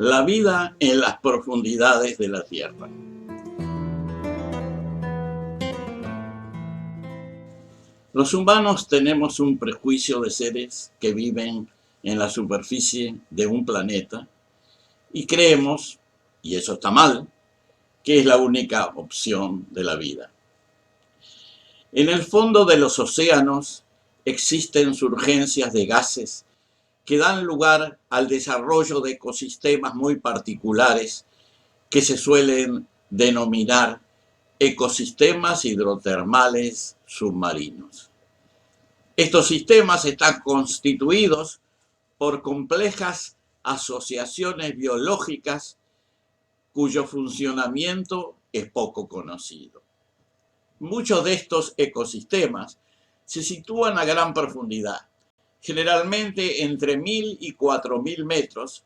la vida en las profundidades de la Tierra. Los humanos tenemos un prejuicio de seres que viven en la superficie de un planeta y creemos, y eso está mal, que es la única opción de la vida. En el fondo de los océanos existen surgencias de gases que dan lugar al desarrollo de ecosistemas muy particulares que se suelen denominar ecosistemas hidrotermales submarinos. Estos sistemas están constituidos por complejas asociaciones biológicas cuyo funcionamiento es poco conocido. Muchos de estos ecosistemas se sitúan a gran profundidad, generalmente entre 1000 y 4000 metros,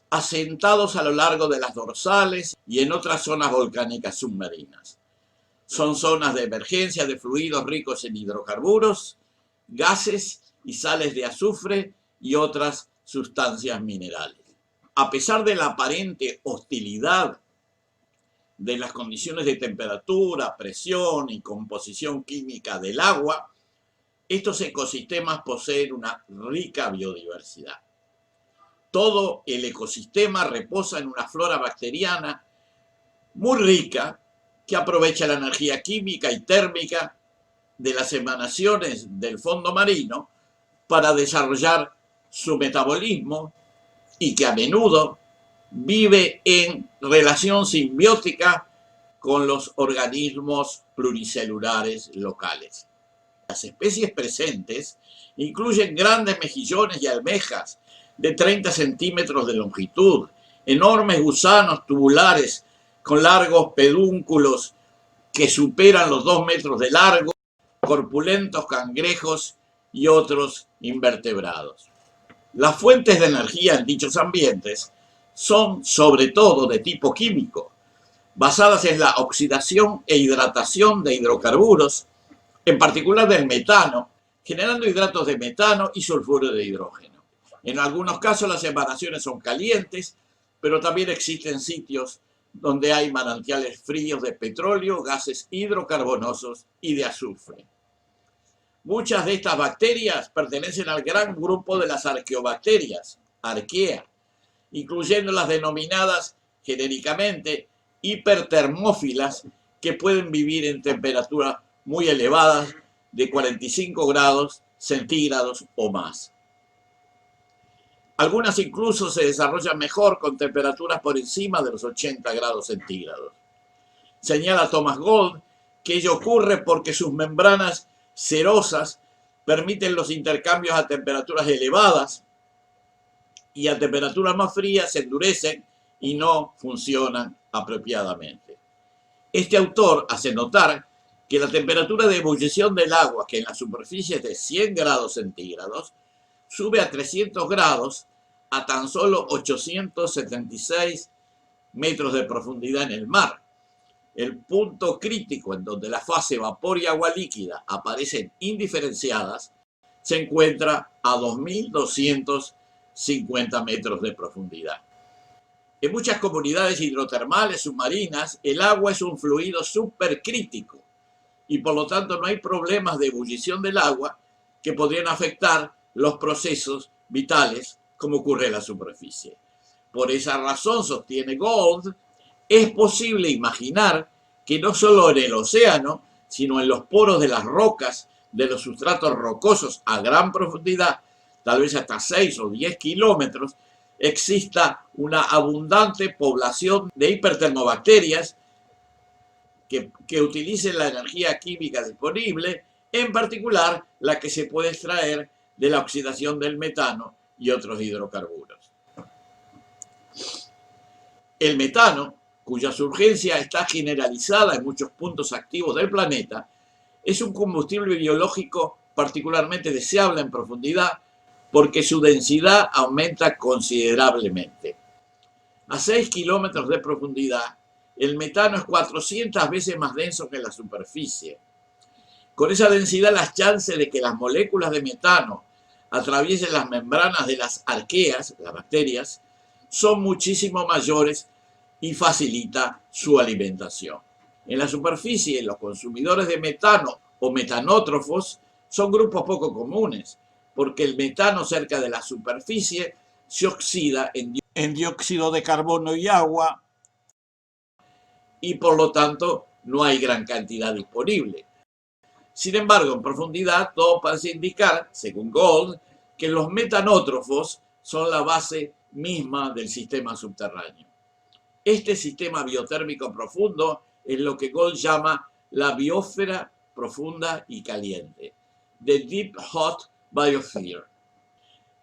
asentados a lo largo de las dorsales y en otras zonas volcánicas submarinas. Son zonas de emergencia de fluidos ricos en hidrocarburos, gases y sales de azufre y otras sustancias minerales. A pesar de la aparente hostilidad de las condiciones de temperatura, presión y composición química del agua, estos ecosistemas poseen una rica biodiversidad. Todo el ecosistema reposa en una flora bacteriana muy rica que aprovecha la energía química y térmica de las emanaciones del fondo marino para desarrollar su metabolismo y que a menudo vive en relación simbiótica con los organismos pluricelulares locales. Las especies presentes incluyen grandes mejillones y almejas de 30 centímetros de longitud, enormes gusanos tubulares con largos pedúnculos que superan los 2 metros de largo, corpulentos cangrejos y otros invertebrados. Las fuentes de energía en dichos ambientes son sobre todo de tipo químico, basadas en la oxidación e hidratación de hidrocarburos, en particular del metano, generando hidratos de metano y sulfuro de hidrógeno. En algunos casos las emanaciones son calientes, pero también existen sitios donde hay manantiales fríos de petróleo, gases hidrocarbonosos y de azufre. Muchas de estas bacterias pertenecen al gran grupo de las arqueobacterias, Archaea, incluyendo las denominadas genéricamente hipertermófilas, que pueden vivir en temperaturas muy elevadas de 45 grados centígrados o más. Algunas incluso se desarrollan mejor con temperaturas por encima de los 80 grados centígrados. Señala Thomas Gold que ello ocurre porque sus membranas cerosas permiten los intercambios a temperaturas elevadas y a temperaturas más frías se endurecen y no funcionan apropiadamente. Este autor hace notar que la temperatura de ebullición del agua, que en la superficie es de 100 grados centígrados, sube a 300 grados a tan solo 876 metros de profundidad en el mar. El punto crítico en donde la fase vapor y agua líquida aparecen indiferenciadas se encuentra a 2250 metros de profundidad. En muchas comunidades hidrotermales submarinas, el agua es un fluido supercrítico y por lo tanto no hay problemas de ebullición del agua que podrían afectar los procesos vitales como ocurre en la superficie. Por esa razón, sostiene Gold, es posible imaginar que no solo en el océano, sino en los poros de las rocas, de los sustratos rocosos a gran profundidad, tal vez hasta 6 o 10 kilómetros, exista una abundante población de hipertermobacterias que utilicen la energía química disponible, en particular la que se puede extraer de la oxidación del metano y otros hidrocarburos. El metano, cuya surgencia está generalizada en muchos puntos activos del planeta, es un combustible biológico particularmente deseable en profundidad porque su densidad aumenta considerablemente. A 6 kilómetros de profundidad, el metano es 400 veces más denso que la superficie. Con esa densidad, las chances de que las moléculas de metano atraviesen las membranas de las arqueas, las bacterias, son muchísimo mayores y facilita su alimentación. En la superficie, los consumidores de metano o metanótrofos son grupos poco comunes, porque el metano cerca de la superficie se oxida en dióxido de carbono y agua y por lo tanto no hay gran cantidad disponible. Sin embargo, en profundidad todo parece indicar, según Gold, que los metanótrofos son la base misma del sistema subterráneo. Este sistema biotérmico profundo es lo que Gold llama la biosfera profunda y caliente, the Deep Hot Biosphere.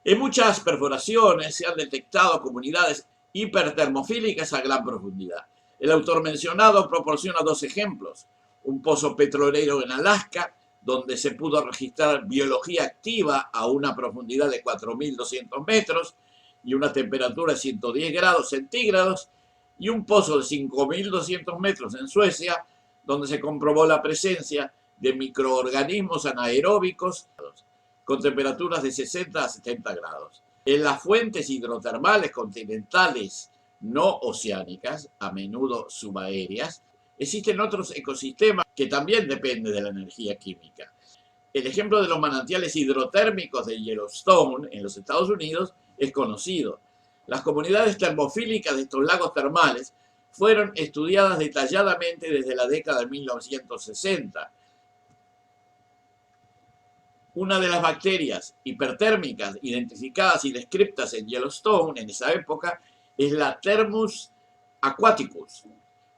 En muchas perforaciones se han detectado comunidades hipertermofílicas a gran profundidad. El autor mencionado proporciona dos ejemplos: un pozo petrolero en Alaska, donde se pudo registrar biología activa a una profundidad de 4.200 metros y una temperatura de 110 grados centígrados, y un pozo de 5.200 metros en Suecia, donde se comprobó la presencia de microorganismos anaeróbicos con temperaturas de 60 a 70 grados. En las fuentes hidrotermales continentales no oceánicas, a menudo subaéreas, existen otros ecosistemas que también dependen de la energía química. El ejemplo de los manantiales hidrotérmicos de Yellowstone en los Estados Unidos es conocido. Las comunidades termofílicas de estos lagos termales fueron estudiadas detalladamente desde la década de 1960. Una de las bacterias hipertérmicas identificadas y descritas en Yellowstone en esa época es la Thermus aquaticus,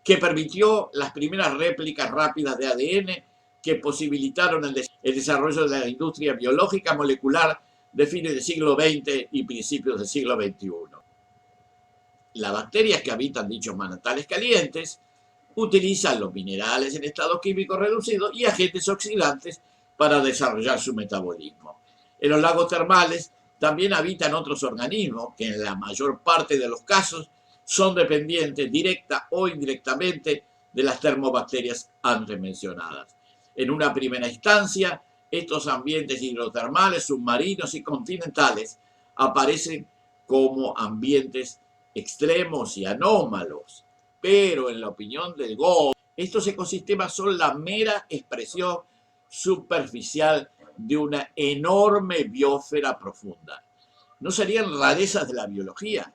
que permitió las primeras réplicas rápidas de ADN que posibilitaron el desarrollo de la industria biológica molecular de fines del siglo XX y principios del siglo XXI. Las bacterias que habitan dichos manantiales calientes utilizan los minerales en estado químico reducido y agentes oxidantes para desarrollar su metabolismo. En los lagos termales también habitan otros organismos que en la mayor parte de los casos son dependientes directa o indirectamente de las termobacterias antes mencionadas. En una primera instancia, estos ambientes hidrotermales, submarinos y continentales aparecen como ambientes extremos y anómalos, pero en la opinión del Gold, estos ecosistemas son la mera expresión superficial de una enorme biosfera profunda. No serían rarezas de la biología,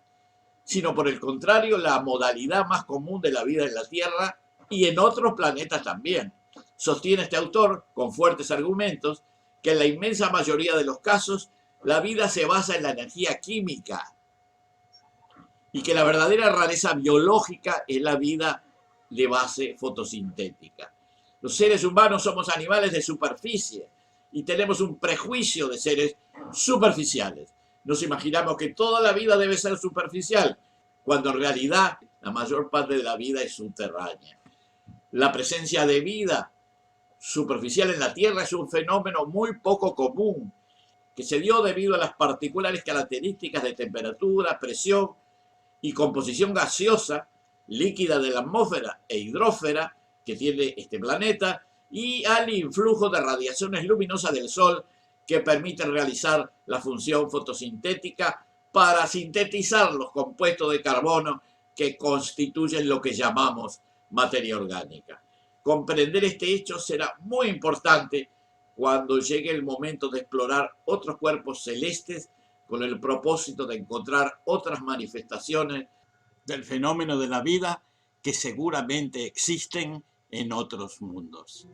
sino por el contrario la modalidad más común de la vida en la Tierra y en otros planetas también. Sostiene este autor, con fuertes argumentos, que en la inmensa mayoría de los casos la vida se basa en la energía química y que la verdadera rareza biológica es la vida de base fotosintética. Los seres humanos somos animales de superficie y tenemos un prejuicio de seres superficiales. Nos imaginamos que toda la vida debe ser superficial, cuando en realidad la mayor parte de la vida es subterránea. La presencia de vida superficial en la Tierra es un fenómeno muy poco común, que se dio debido a las particulares características de temperatura, presión y composición gaseosa, líquida de la atmósfera e hidrósfera que tiene este planeta, y al influjo de radiaciones luminosas del Sol que permiten realizar la función fotosintética para sintetizar los compuestos de carbono que constituyen lo que llamamos materia orgánica. Comprender este hecho será muy importante cuando llegue el momento de explorar otros cuerpos celestes con el propósito de encontrar otras manifestaciones del fenómeno de la vida que seguramente existen en otros mundos.